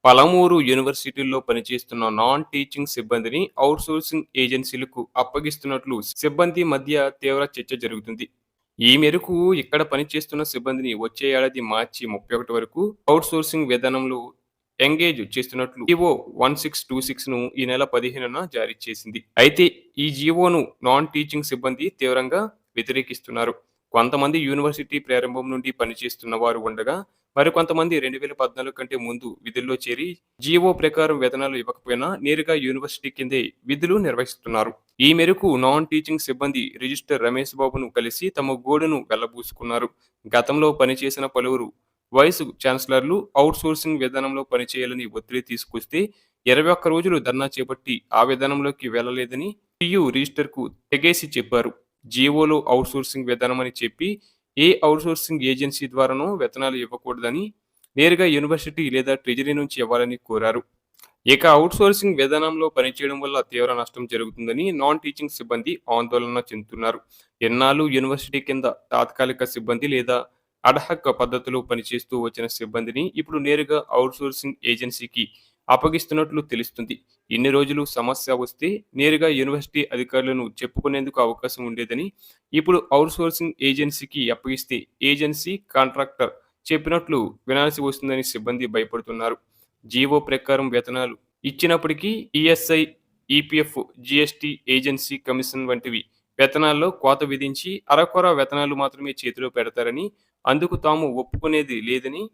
పలమూరు యూనివర్సిటీల్లో పనిచేస్తున్న non teaching సిబ్బందిని ఔట్‌సోర్సింగ్ ఏజెన్సీలకు అప్పగిస్తున్నట్లు సిబ్బంది మధ్య తీవ్ర చర్చ జరుగుతుంది. ఈ మేరకు ఇక్కడ పనిచేస్తున్న సిబ్బందిని వచ్చే ఏడాది మార్చి 31 వరకు ఔట్‌సోర్సింగ్ విధానంలో ఎంగేజ్ చేస్తున్నట్లు జీవో 1626ను ఈ నెల 15న జారీ చేసింది. అయితే ఈ జీవోను నాన్ టీచింగ్ సిబ్బంది తీవ్రంగా వ్యతిరేకిస్తున్నారు. కొంతమంది యూనివర్సిటీ ప్రారంభం నుండి పనిచేస్తున్న వారు ఉండగా, మరికొంతమంది 2014 కంటే ముందు విధుల్లో చేరి జీవో ప్రకారం వేతనాలు ఇవ్వకపోయినా నేరుగా యూనివర్సిటీ కిందే విధులు నిర్వహిస్తున్నారు. ఈ మేరకు నాన్ టీచింగ్ సిబ్బంది రిజిస్టర్ రమేష్ బాబును కలిసి తమ గోడును వెళ్లబూసుకున్నారు. గతంలో పనిచేసిన పలువురు వైస్ ఛాన్సలర్లు అవుట్‌సోర్సింగ్ విధానంలో పనిచేయాలని ఒత్తిడి తీసుకొస్తే 21 రోజులు ధర్నా చేపట్టి ఆ విధానంలోకి వెళ్లలేదని టీయూ రిజిస్టర్‌కు తెగేసి చెప్పారు. జీవోలో అవుట్‌సోర్సింగ్ విధానమని చెప్పి ఏ అవుట్‌సోర్సింగ్ ఏజెన్సీ ద్వారానో వేతనాలు ఇవ్వకూడదని, నేరుగా యూనివర్సిటీ లేదా ట్రెజరీ నుంచి ఇవ్వాలని కోరారు. ఇక అవుట్‌సోర్సింగ్ విధానంలో పనిచేయడం వల్ల తీవ్ర నష్టం జరుగుతుందని నాన్ టీచింగ్ సిబ్బంది ఆందోళన చెందుతున్నారు. ఎన్నాళ్ళు యూనివర్సిటీ కింద తాత్కాలిక సిబ్బంది లేదా అడ్‌హాక్ పద్ధతిలో పనిచేస్తూ వచ్చిన సిబ్బందిని ఇప్పుడు నేరుగా అవుట్‌సోర్సింగ్ ఏజెన్సీకి అప్పగిస్తున్నట్లు తెలుస్తుంది. ఇన్ని రోజులు సమస్య వస్తే నేరుగా యూనివర్సిటీ అధికారులను చెప్పుకునేందుకు అవకాశం ఉండేదని, ఇప్పుడు అవుట్‌సోర్సింగ్ ఏజెన్సీకి అప్పగిస్తే ఏజెన్సీ కాంట్రాక్టర్ చెప్పినట్లు వినాల్సి వస్తుందని సిబ్బంది భయపడుతున్నారు. జీవో ప్రకారం వేతనాలు ఇచ్చినప్పటికీ ESI, EPF, GST, agency commission వంటివి వేతనాల్లో కోత విధించి అరకొర వేతనాలు మాత్రమే చేతిలో పెడతారని, అందుకు తాము ఒప్పుకునేది లేదని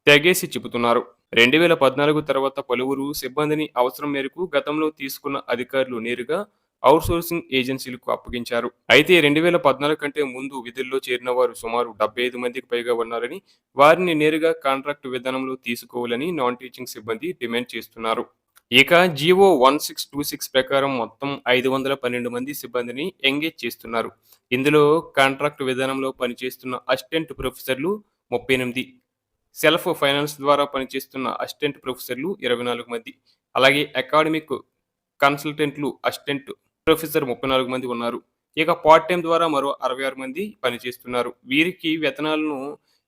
తెగేసి చెబుతున్నారు. 2014 తర్వాత పలువురు సిబ్బందిని అవసరం మేరకు గతంలో తీసుకున్న అధికారులు నేరుగా అవుట్‌సోర్సింగ్ ఏజెన్సీలకు అప్పగించారు. అయితే 2014 కంటే ముందు విధుల్లో చేరిన వారు సుమారు 75 మందికి పైగా ఉన్నారని, వారిని నేరుగా కాంట్రాక్ట్ విధానంలో తీసుకోవాలని నాన్ టీచింగ్ సిబ్బంది డిమాండ్ చేస్తున్నారు. ఇక జీవో 1626 ప్రకారం మొత్తం 512 మంది సిబ్బందిని ఎంగేజ్ చేస్తున్నారు. ఇందులో కాంట్రాక్ట్ విధానంలో పనిచేస్తున్న అసిస్టెంట్ ప్రొఫెసర్లు 38, సెల్ఫ్ ఫైనాన్స్ ద్వారా పనిచేస్తున్న అసిస్టెంట్ ప్రొఫెసర్లు 24 మంది, అలాగే అకాడమిక్ కన్సల్టెంట్లు, అసిస్టెంట్ ప్రొఫెసర్ 34 మంది ఉన్నారు. ఇక పార్ట్ టైమ్ ద్వారా మరో 66 మంది పనిచేస్తున్నారు. వీరికి వేతనాలను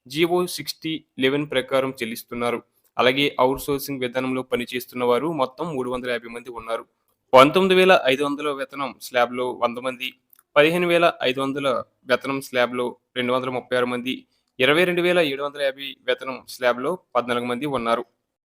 జీవో 6011 ప్రకారం చెల్లిస్తున్నారు. అలాగే అవుట్‌సోర్సింగ్ విధానంలో పనిచేస్తున్న వారు మొత్తం 350 మంది ఉన్నారు. 19,500 వేతనం స్లాబ్‌లో 100 మంది, 15,500 వేతనం స్లాబ్‌లో 236 మంది, 22,750 వేతనం స్లాబ్‌లో 14 మంది ఉన్నారు.